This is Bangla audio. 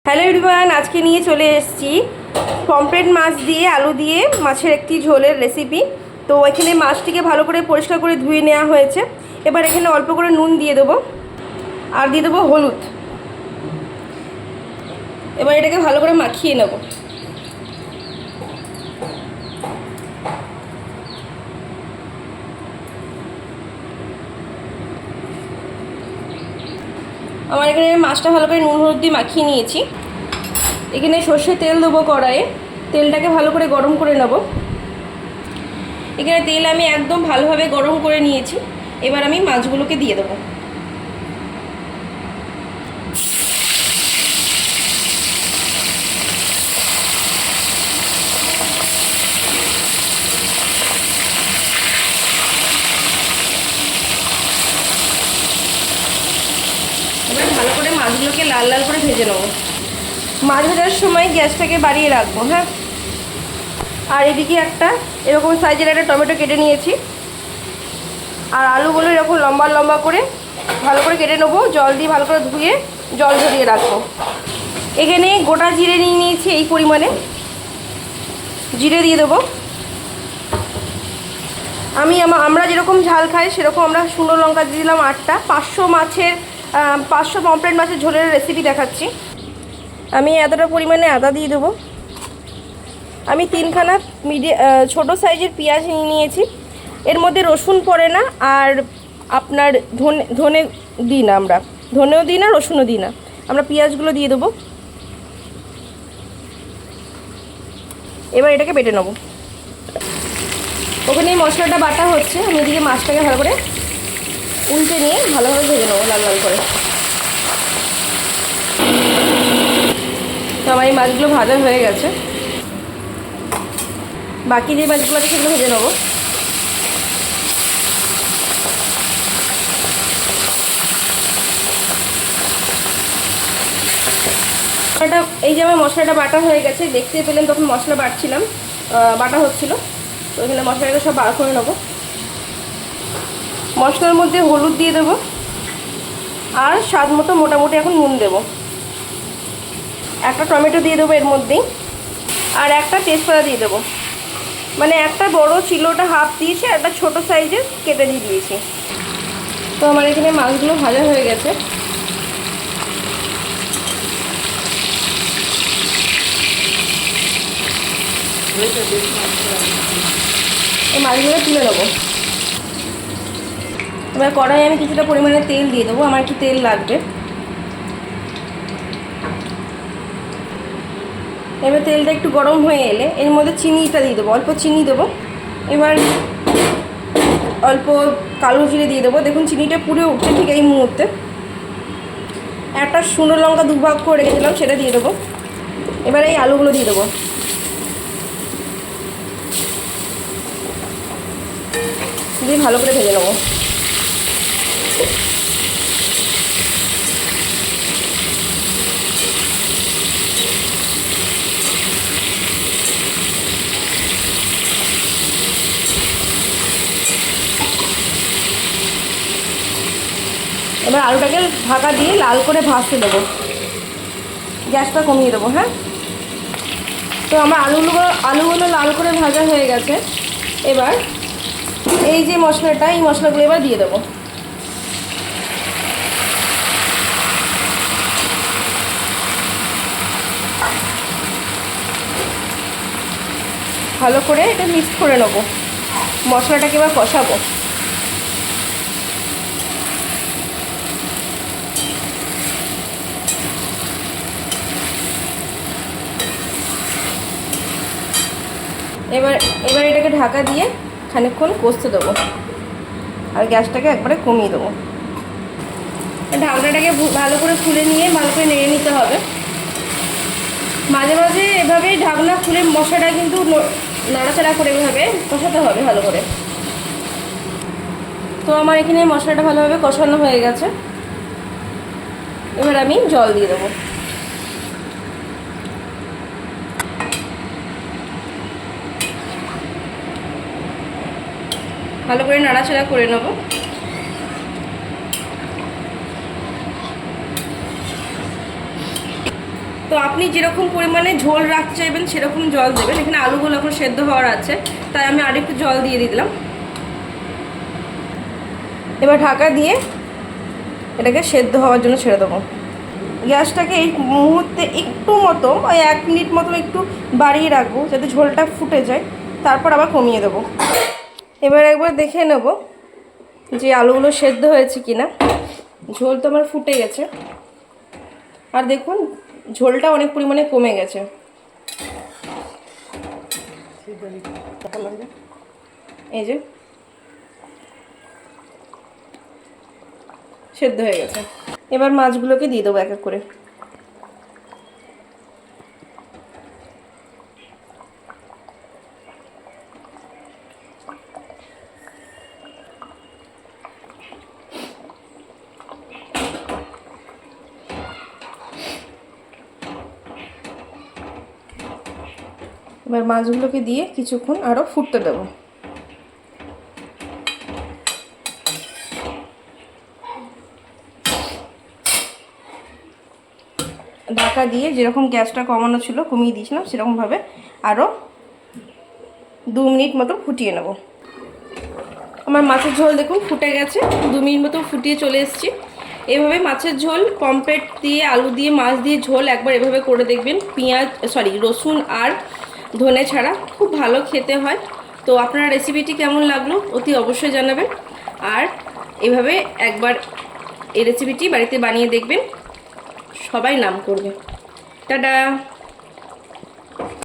হ্যালো এভরিওয়ান, আজকে নিয়ে চলে এসেছি পমফ্রেট মাছ দিয়ে আলু দিয়ে মাছের একটি ঝোলের রেসিপি। তো এখানে মাছটিকে ভালো করে পরিষ্কার করে ধুয়ে নেওয়া হয়েছে। এবার এখানে অল্প করে নুন দিয়ে দেবো আর দিয়ে দেবো হলুদ। এবার এটাকে ভালো করে মাখিয়ে নেব। আমার এখানে মাছটা ভালো করে নুন হলুদ দিয়ে মাখিয়ে নিয়েছি। এখানে সর্ষের তেল দেবো কড়াইয়ে। তেলটাকে ভালো করে গরম করে নেব। এখানে তেল আমি একদম ভালোভাবে গরম করে নিয়েছি। এবার আমি মাছগুলোকে দিয়ে দেবো। এবার ভালো করে মাছগুলোকে লাল লাল করে ভেজে নেবো। মাছ ভাজার সময় গ্যাসটাকে বাড়িয়ে রাখবো, হ্যাঁ। আর এদিকে একটা এরকম সাইজের একটা টমেটো কেটে নিয়েছি। আর আলুগুলো এরকম লম্বা লম্বা করে ভালো করে কেটে নেবো। জল দিয়ে ভালো করে ধুয়ে জল ঝরিয়ে রাখবো। এখানে গোটা জিরে নিয়ে নিয়েছি এই পরিমাণে। জিরে দিয়ে দেবো। আমরা যেরকম ঝাল খাই সেরকম আমরা শুকনো লঙ্কা দিয়ে দিলাম 8টা। 500 পমফ্রেট মাছের ঝোলের রেসিপি দেখাচ্ছি। আমি এতটা পরিমাণে আদা দিয়ে দেবো। আমি 3খানা ছোটো সাইজের পেঁয়াজ নিয়ে নিয়েছি। এর মধ্যে রসুন পড়ে না, আর আপনার ধনে দিই না, আমরা ধনেও দিই না, রসুনও দিই না। আমরা পেঁয়াজগুলো দিয়ে দেবো। এবার এটাকে বেটে নেবো। ওখানে এই মশলাটা বাটা হচ্ছে, আমি এদিকে মাছটাকে ভালো করে উল্টে নিয়ে ভালোভাবে ভেজে নেবো লাল লাল করে। তো আমার এই মাছগুলো ভাজা হয়ে গেছে। বাকি যে মাছগুলো আছে সেগুলো ভেজে নেবো। এই যে আমার মশলাটা বাটা হয়ে গেছে, দেখতে পেলেন তখন মশলা বাটা হচ্ছিল। তো এখানে মশলাটা সব বার করে নেবো। মশলার মধ্যে হলুদ দিয়ে দেবো আর স্বাদ মতো মোটামুটি এখন নুন দেবো। একটা টমেটো দিয়ে দেবো এর মধ্যেই, আর একটা তেজপাতা দিয়ে দেবো। মানে একটা বড় ছিল, ওটা হাফ দিয়েছি, আর একটা ছোটো সাইজের কেটে দিয়ে দিয়েছি। তো আমার এখানে মাছগুলো ভাজা হয়ে গেছে। এই মাছগুলো তুলে নেবো। এবার কড়াইয়ে আমি কিছুটা পরিমাণে তেল দিয়ে দেবো। আমার একটু তেল লাগবে। এবার তেলটা একটু গরম হয়ে এলে এর মধ্যে চিনিটা দিয়ে দেবো। অল্প চিনি দেবো। এবার অল্প কালো জিরে দিয়ে দেবো। দেখুন চিনিটা পুড়ে উঠছে ঠিক এই মুহূর্তে। একটা শুকনো লঙ্কা 2 ভাগ করে রেখেছিলাম, সেটা দিয়ে দেবো। এবার এই আলুগুলো দিয়ে দেবো। দিয়ে ভালো করে ভেজে নেবো। এবার আলুটাকে ঢাকা দিয়ে লাল করে ভাজতে দেবো। গ্যাসটা কমিয়ে দেবো, হ্যাঁ। তো আমার আলুগুলো লাল করে ভাজা হয়ে গেছে। এবার এই যে মশলাটা, এই মশলাগুলো এবার দিয়ে দেবো। ভালো করে এটা মিক্স করে নেবো। মশলাটাকে এবার কষাবো। এবার এটাকে ঢাকা দিয়ে খানিকক্ষণ কষতে দেবো, আর গ্যাসটাকে একবারে কমিয়ে দেবো। ঢাকনাটাকে ভালো করে খুলে নিয়ে ভালো করে নেড়ে নিতে হবে। মাঝে মাঝে এভাবেই ঢাকনা খুলে মশলাটা কিন্তু নাড়াচাড়া করে এভাবে কষাতে হবে ভালো করে। তো আমার এখানে মশলাটা ভালোভাবে কষানো হয়ে গেছে। এবার আমি জল দিয়ে দেবো। ভালো করে নাড়াচাড়া করে নেব। তো আপনি যেরকম পরিমাণে ঝোল রাখতে চাইবেন সেরকম জল দেবেন। এখানে আলুগুলো এখন সেদ্ধ হওয়ার আছে, তাই আমি আরেকটু জল দিয়ে দিলাম। এবার ঢাকা দিয়ে এটাকে সেদ্ধ হওয়ার জন্য ছেড়ে দেবো। গ্যাসটাকে এই মুহূর্তে একটু মতো ওই 1 মিনিট মতো একটু বাড়িয়ে রাখবো যাতে ঝোলটা ফুটে যায়, তারপর আবার কমিয়ে দেবো। এবার একবার দেখে নেব যে আলুগুলো সেদ্ধ হয়েছে কিনা। ঝোল তো আমার ফুটে গেছে, আর দেখুন ঝোলটা অনেক পরিমাণে কমে গেছে। এই যে সেদ্ধ হয়ে গেছে। এবার মাছগুলোকে দিয়ে দেবো এক এক করে। এবার মাছগুলোকে দিয়ে কিছুক্ষণ আরও ফুটতে দেবো। ঢাকা দিয়ে যেরকম গ্যাসটা কমানো ছিল কমিয়ে দিয়েছিলাম সেরকমভাবে আরও 2 মিনিট মতো ফুটিয়ে নেব। আমার মাছের ঝোল দেখুন ফুটে গেছে, 2 মিনিট মতো ফুটিয়ে চলে এসেছি। এভাবে মাছের ঝোল পমফ্রেট দিয়ে আলু দিয়ে মাছ দিয়ে ঝোল একবার এভাবে করে দেখবেন, রসুন আর ধনে ছাড়া, খুব ভালো খেতে হয়। তো আপনার রেসিপিটি কেমন লাগলো অতি অবশ্যই জানাবেন, আর এভাবে একবার এই রেসিপিটি বাড়িতে বানিয়ে দেখবেন, সবাই নাম করবে। টাটা।